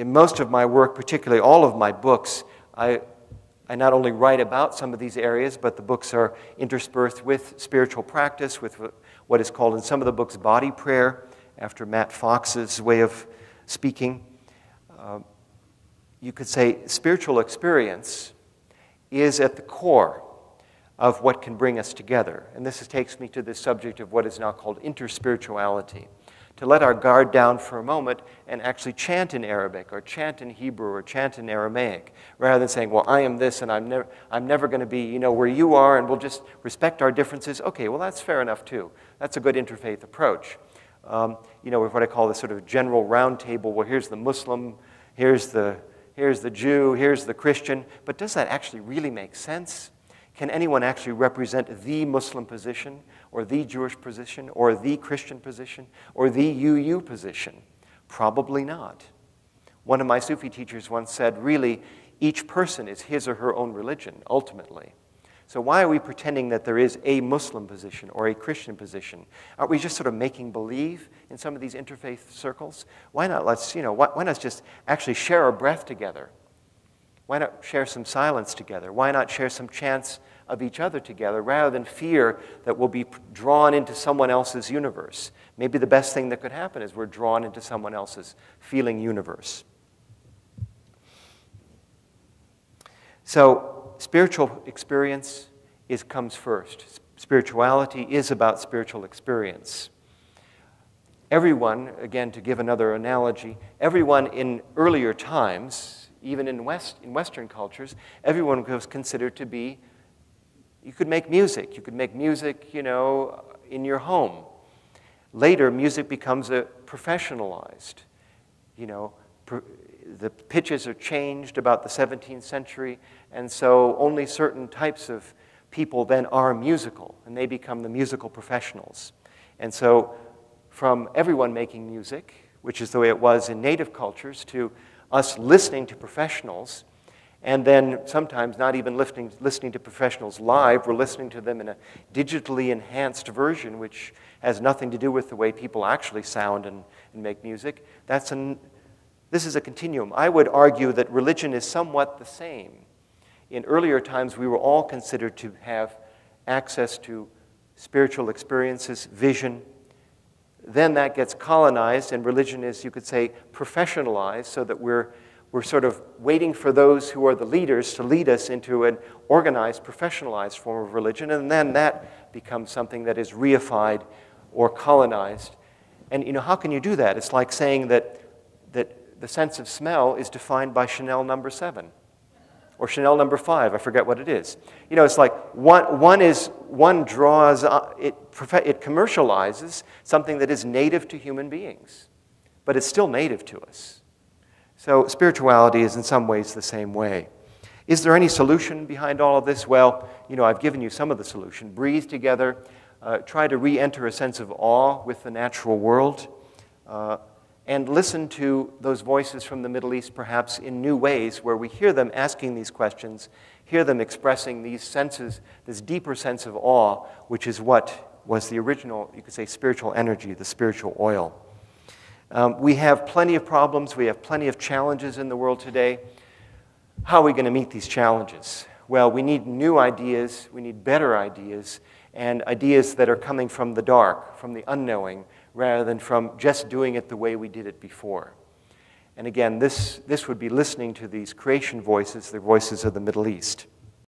in most of my work, particularly all of my books, I not only write about some of these areas, but the books are interspersed with spiritual practice, with what is called in some of the books body prayer, after Matt Fox's way of speaking. You could say spiritual experience is at the core of what can bring us together. And this takes me to this subject of what is now called interspirituality. To let our guard down for a moment and actually chant in Arabic or chant in Hebrew or chant in Aramaic, rather than saying, well, I am this and I'm never going to be, where you are, and we'll just respect our differences. Okay, well, that's fair enough too. That's a good interfaith approach. With what I call the sort of general round table, well, here's the Muslim, here's the Jew, here's the Christian. But does that actually really make sense? Can anyone actually represent the Muslim position, or the Jewish position, or the Christian position, or the UU position? Probably not. One of my Sufi teachers once said, really, each person is his or her own religion, ultimately. So why are we pretending that there is a Muslim position or a Christian position? Aren't we just sort of making believe in some of these interfaith circles? Why not why not just actually share our breath together? Why not share some silence together? Why not share some chants of each other together rather than fear that we'll be drawn into someone else's universe? Maybe the best thing that could happen is we're drawn into someone else's feeling universe. So spiritual experience comes first. Spirituality is about spiritual experience. Everyone, again, to give another analogy, everyone in earlier times, even in Western cultures, everyone was considered to be, you could make music. You could make music, in your home. Later, music becomes professionalized. The pitches are changed about the 17th century, and so only certain types of people then are musical, and they become the musical professionals. And so from everyone making music, which is the way it was in native cultures, to us listening to professionals, and then sometimes not even listening to professionals live, we're listening to them in a digitally enhanced version, which has nothing to do with the way people actually sound and make music. This is a continuum. I would argue that religion is somewhat the same. In earlier times, we were all considered to have access to spiritual experiences, vision. Then that gets colonized, and religion is, you could say, professionalized, so that we're sort of waiting for those who are the leaders to lead us into an organized, professionalized form of religion, and then that becomes something that is reified or colonized. And how can you do that? It's like saying that the sense of smell is defined by Chanel number 7 or Chanel number 5. I forget what it is. It's like one draws, it commercializes something that is native to human beings, but it's still native to us. So spirituality is in some ways the same way. Is there any solution behind all of this? Well, I've given you some of the solution. Breathe together. Try to re-enter a sense of awe with the natural world. And listen to those voices from the Middle East perhaps in new ways, where we hear them asking these questions, hear them expressing these senses, this deeper sense of awe, which is what was the original, you could say, spiritual energy, the spiritual oil. We have plenty of problems. We have plenty of challenges in the world today. How are we going to meet these challenges? Well, we need new ideas. We need better ideas, and ideas that are coming from the dark, from the unknowing, rather than from just doing it the way we did it before. And again, this would be listening to these creation voices, the voices of the Middle East.